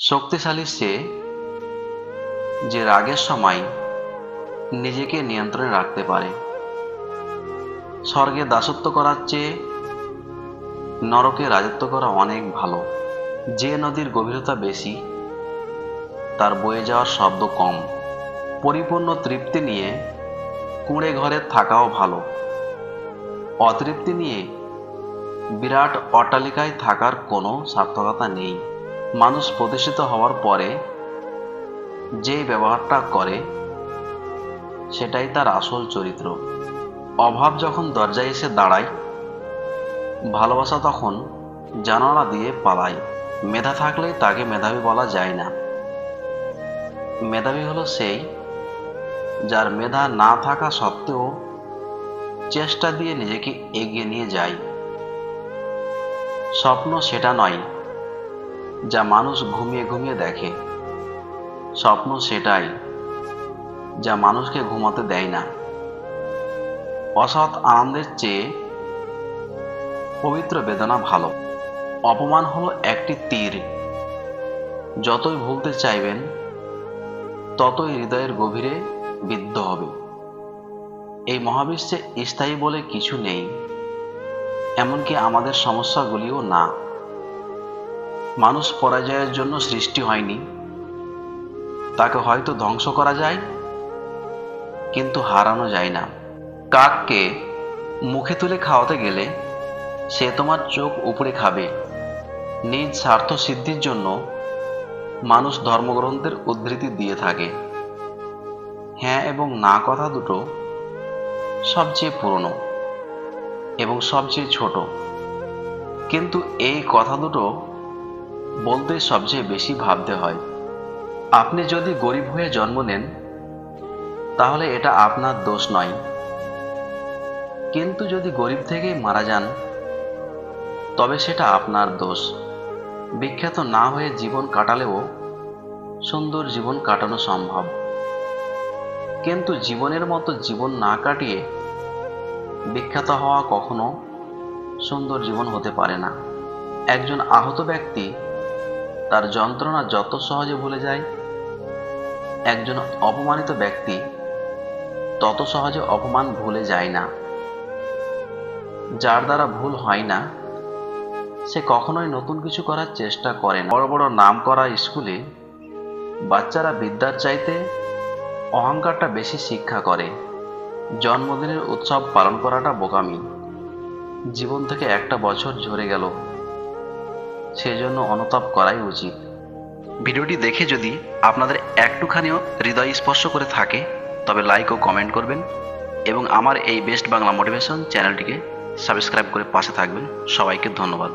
শক্তিশালী সে যে রাগের সময় নিজেকে নিয়ন্ত্রণে রাখতে পারে। স্বর্গে দাসত্ব করার চেয়ে নরকে রাজত্ব করা অনেক ভালো। যে নদীর গভীরতা বেশি তার বয়ে যাওয়ার শব্দ কম। পরিপূর্ণ তৃপ্তি নিয়ে কুঁড়ে ঘরে থাকাও ভালো। অতৃপ্তি নিয়ে বিরাট অট্টালিকায় থাকার কোনো সার্থকতা নেই। মানুষ প্রতিষ্ঠিত হওয়ার পরে যেই ব্যবহারটা করে সেটাই তার আসল চরিত্র। অভাব যখন দরজায় এসে দাঁড়ায়, ভালোবাসা তখন জানালা দিয়ে পালায়। মেধা থাকলেই তাকে মেধাবী বলা যায় না। মেধাবী হলো সেই যার মেধা না থাকা সত্ত্বেও চেষ্টা দিয়ে নিজেকে এগিয়ে নিয়ে যায়। স্বপ্ন সেটা নয় যা মানুষ ঘুমিয়ে ঘুমিয়ে দেখে। স্বপ্ন সেটাই যা মানুষকে ঘুমাতে দেয় না। অসৎ আনন্দের চেয়ে পবিত্র বেদনা ভালো। অপমান হলো একটি তীর, যতই ভুলতে চাইবেন ততই হৃদয়ের গভীরে বিদ্ধ হবে। এই মহাবিশ্বে স্থায়ী বলে কিছু নেই, এমনকি আমাদের সমস্যাগুলিও না। মানুষ পরাজয়ের জন্য সৃষ্টি হয়নি। তাকে হয়তো ধ্বংস করা যায়, কিন্তু হারানো যায় না। কাককে মুখে তুলে খাওয়াতে গেলে সে তোমার চোখ উপড়ে খাবে। নিজ স্বার্থ সিদ্ধির জন্য মানুষ ধর্মগ্রন্থের উদ্ধৃতি দিয়ে থাকে। হ্যাঁ এবং না কথা দুটো সবচেয়ে পুরনো এবং সবচেয়ে ছোট, কিন্তু এই কথা দুটো বলতে সবচেয়ে বেশি ভাবতে হয়। আপনি যদি গরিব হয়ে জন্ম নেন তাহলে এটা আপনার দোষ নয়, কিন্তু যদি গরিব থেকেই মারা যান তবে সেটা আপনার দোষ। বিখ্যাত না হয়ে জীবন কাটালেও সুন্দর জীবন কাটানো সম্ভব, কিন্তু জীবনের মতো জীবন না কাটিয়ে বিখ্যাত হওয়া কখনো সুন্দর জীবন হতে পারে না। একজন আহত ব্যক্তি তার যন্ত্রণা যত সহজে ভুলে যায়, একজন অপমানিত ব্যক্তি তত সহজে অপমান ভুলে যায় না। যার দ্বারা ভুল হয় না সে কখনোই নতুন কিছু করার চেষ্টা করে না। বড় বড় নাম করা স্কুলে বাচ্চারা বিদ্যার চাইতে অহংকারটা বেশি শিক্ষা করে। জন্মদিনের উৎসব পালন করাটা বোকামি। জীবন থেকে একটা বছর ঝরে গেল, সেজন্য অনুতাপ করাই উচিত। ভিডিওটি দেখে যদি আপনাদের একটুখানিও হৃদয় স্পর্শ করে থাকে তবে লাইক ও কমেন্ট করবেন এবং আমার এই বেস্ট বাংলা মোটিভেশন চ্যানেলটিকে সাবস্ক্রাইব করে পাশে থাকবেন। সবাইকে ধন্যবাদ।